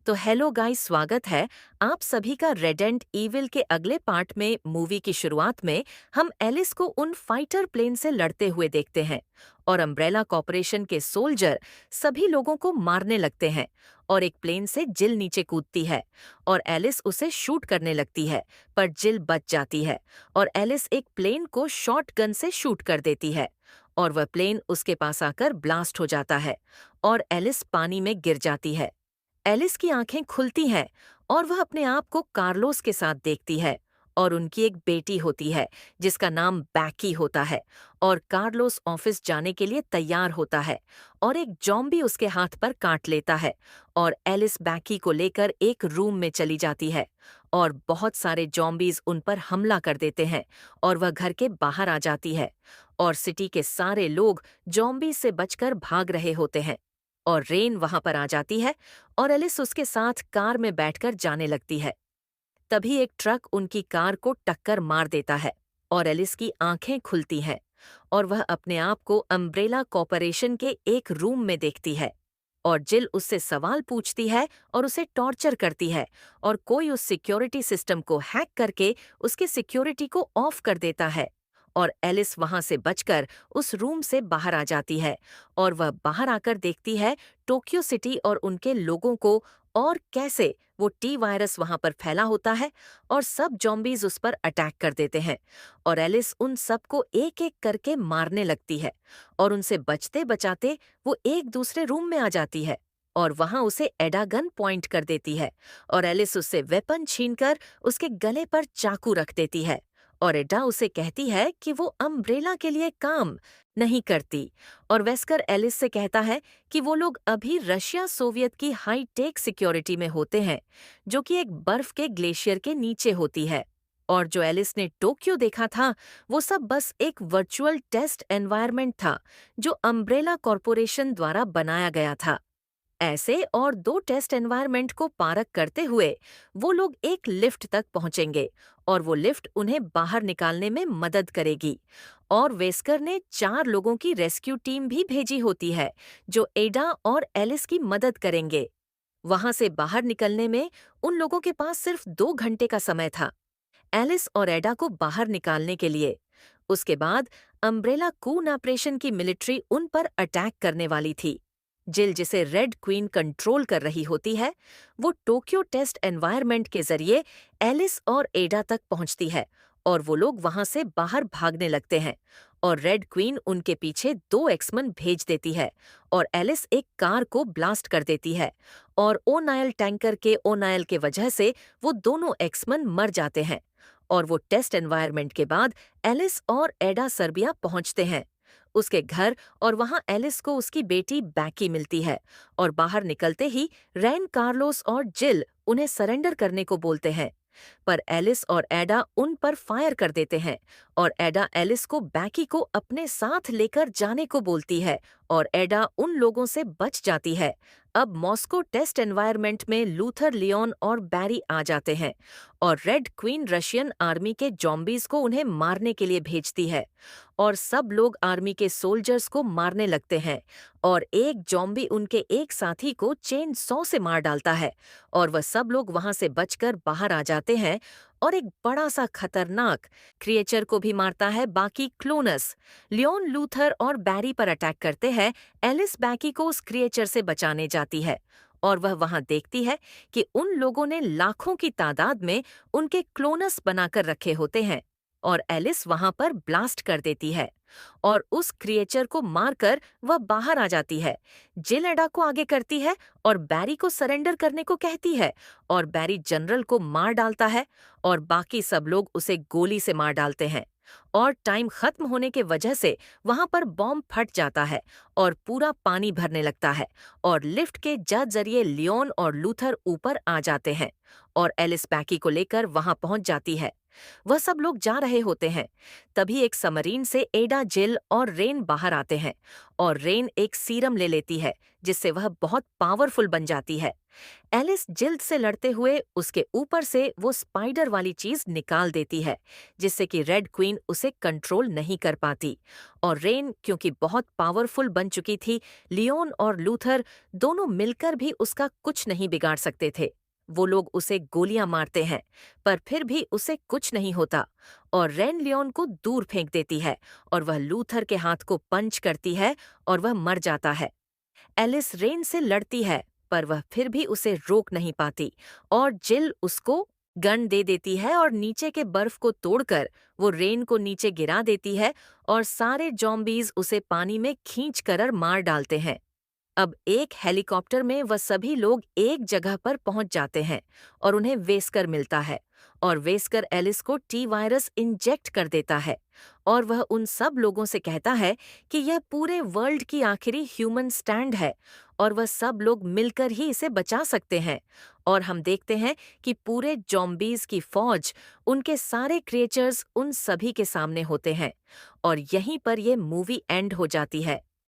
तो hello guys, स्वागत है आप सभी का रेडेंट ईविल के अगले पार्ट में। मूवी की शुरुआत में हम एलिस को उन फाइटर प्लेन से लड़ते हुए देखते हैं और अम्ब्रेला कॉर्पोरेशन के सोल्जर सभी लोगों को मारने लगते हैं और एक प्लेन से जिल नीचे कूदती है और एलिस उसे शूट करने लगती है, पर जिल बच जाती है और एलिस एक प्लेन को शॉट गन से शूट कर देती है और वह प्लेन उसके पास आकर ब्लास्ट हो जाता है और एलिस पानी में गिर जाती है। एलिस की आंखें खुलती हैं और वह अपने आप को कार्लोस के साथ देखती है और उनकी एक बेटी होती है जिसका नाम बैकी होता है। और कार्लोस ऑफिस जाने के लिए तैयार होता है और एक जॉम्बी उसके हाथ पर काट लेता है और एलिस बैकी को लेकर एक रूम में चली जाती है और बहुत सारे जॉम्बीज उन पर हमला कर देते हैं और वह घर के बाहर आ जाती है और सिटी के सारे लोग जॉम्बी से बचकर भाग रहे होते हैं और रेन वहां पर आ जाती है और एलिस उसके साथ कार में बैठकर जाने लगती है। तभी एक ट्रक उनकी कार को टक्कर मार देता है और एलिस की आंखें खुलती हैं और वह अपने आप को अम्ब्रेला कॉर्पोरेशन के एक रूम में देखती है और जिल उससे सवाल पूछती है और उसे टॉर्चर करती है और कोई उस सिक्योरिटी सिस्टम को हैक करके उसके सिक्योरिटी को ऑफ कर देता है और एलिस वहां से बचकर उस रूम से बाहर आ जाती है और वह बाहर आकर देखती है टोक्यो सिटी और उनके लोगों को और कैसे वो टी वायरस वहां पर फैला होता है और सब जॉम्बीज उस पर अटैक कर देते हैं और एलिस उन सबको एक एक करके मारने लगती है और उनसे बचते बचाते वो एक दूसरे रूम में आ जाती है और वहां उसे एडा गन पॉइंट कर देती है और एलिस उससे वेपन छीनकर उसके गले पर चाकू रख देती है और एडा उसे कहती है कि वो अम्ब्रेला के लिए काम नहीं करती और वेस्कर एलिस से कहता है कि वो लोग अभी रशिया सोवियत की हाई टेक सिक्योरिटी में होते हैं, जो कि एक बर्फ के ग्लेशियर के नीचे होती है। और जो एलिस ने टोक्यो देखा था वो सब बस एक वर्चुअल टेस्ट एनवायरनमेंट था जो अम्ब्रेला कॉर्पोरेशन द्वारा बनाया गया था। ऐसे और दो टेस्ट एनवायरनमेंट को पारक करते हुए वो लोग एक लिफ्ट तक पहुंचेंगे और वो लिफ्ट उन्हें बाहर निकालने में मदद करेगी। और वेस्कर ने 4 लोगों की रेस्क्यू टीम भी भेजी होती है जो एडा और एलिस की मदद करेंगे। वहां से बाहर निकलने में उन लोगों के पास सिर्फ 2 घंटे का समय था, एलिस और एडा को बाहर निकालने के लिए। उसके बाद अम्ब्रेला कून ऑपरेशन की मिलिट्री उन पर अटैक करने वाली थी। जिल, जिसे रेड क्वीन कंट्रोल कर रही होती है, वो टोक्यो टेस्ट एनवायरनमेंट के जरिए एलिस और एडा तक पहुंचती है और वो लोग वहां से बाहर भागने लगते हैं और रेड क्वीन उनके पीछे 2 एक्समैन भेज देती है और एलिस एक कार को ब्लास्ट कर देती है और ओनाइल टैंकर के ओनाइल के वजह से वो दोनों एक्समैन मर जाते हैं। और वो टेस्ट एनवायरनमेंट के बाद एलिस और एडा सर्बिया पहुंचते हैं उसके घर और वहां एलिस को उसकी बेटी बैकी मिलती है और बाहर निकलते ही रैन, कार्लोस और जिल उन्हें सरेंडर करने को बोलते हैं, पर एलिस और एडा उन पर फायर कर देते हैं और एडा एलिस को बैकी को अपने साथ लेकर जाने को बोलती है और एडा उन लोगों से बच जाती है। अब मॉस्को टेस्ट एनवायरनमेंट में लूथर, लियोन और बैरी आ जाते हैं और रेड क्वीन रशियन आर्मी के जॉम्बीज को उन्हें मारने के लिए भेजती है और सब लोग आर्मी के सोल्जर्स को मारने लगते हैं और एक जॉम्बी उनके एक साथी को चेन सॉ से मार डालता है और वह सब लोग वहां से बचकर बाहर आ जाते हैं और एक बड़ा सा खतरनाक क्रिएचर को भी मारता है। बाकी क्लोनस, लियोन, लूथर और बैरी पर अटैक करते हैं। एलिस बैकी को उस क्रिएचर से बचाने जाती है और वह वहां देखती है कि उन लोगों ने लाखों की तादाद में उनके क्लोनस बनाकर रखे होते हैं और एलिस वहां पर ब्लास्ट कर देती है और उस क्रिएचर को मारकर वह बाहर आ जाती है। जिल एडा को आगे करती है और बैरी को सरेंडर करने को कहती है और बैरी जनरल को मार डालता है और बाकी सब लोग उसे गोली से मार डालते हैं और टाइम खत्म होने के वजह से वहां पर बॉम्ब फट जाता है और पूरा पानी भरने लगता है और लिफ्ट के जरिए लियोन और लूथर ऊपर आ जाते हैं और एलिस बैकी को लेकर वहां पहुंच जाती है। वह सब लोग जा रहे होते हैं। तभी एक सबमरीन से एडा, जिल और रेन बाहर आते हैं और रेन एक सीरम ले लेती है जिससे वह बहुत पावरफुल बन जाती है। एलिस जिल्द से लड़ते हुए उसके ऊपर से वो स्पाइडर वाली चीज निकाल देती है जिससे कि रेड क्वीन उसे कंट्रोल नहीं कर पाती। और रेन क्योंकि बहुत पावरफुल बन चुकी थी, लियोन और लूथर दोनों मिलकर भी उसका कुछ नहीं बिगाड़ सकते थे। वो लोग उसे गोलियां मारते हैं पर फिर भी उसे कुछ नहीं होता और रेन लियोन को दूर फेंक देती है और वह लूथर के हाथ को पंच करती है और वह मर जाता है। एलिस रेन से लड़ती है पर वह फिर भी उसे रोक नहीं पाती और जिल उसको गन दे देती है और नीचे के बर्फ को तोड़कर वो रेन को नीचे गिरा देती है और सारे जॉम्बीज उसे पानी में खींच कर मार डालते हैं। अब एक हेलीकॉप्टर में वह सभी लोग एक जगह पर पहुंच जाते हैं और उन्हें वेस्कर मिलता है और वेस्कर एलिस को टी वायरस इंजेक्ट कर देता है और वह उन सब लोगों से कहता है कि यह पूरे वर्ल्ड की आखिरी ह्यूमन स्टैंड है और वह सब लोग मिलकर ही इसे बचा सकते हैं। और हम देखते हैं कि पूरे जॉम्बीज की फौज, उनके सारे क्रिएचर्स उन सभी के सामने होते हैं और यहीं पर यह मूवी एंड हो जाती है।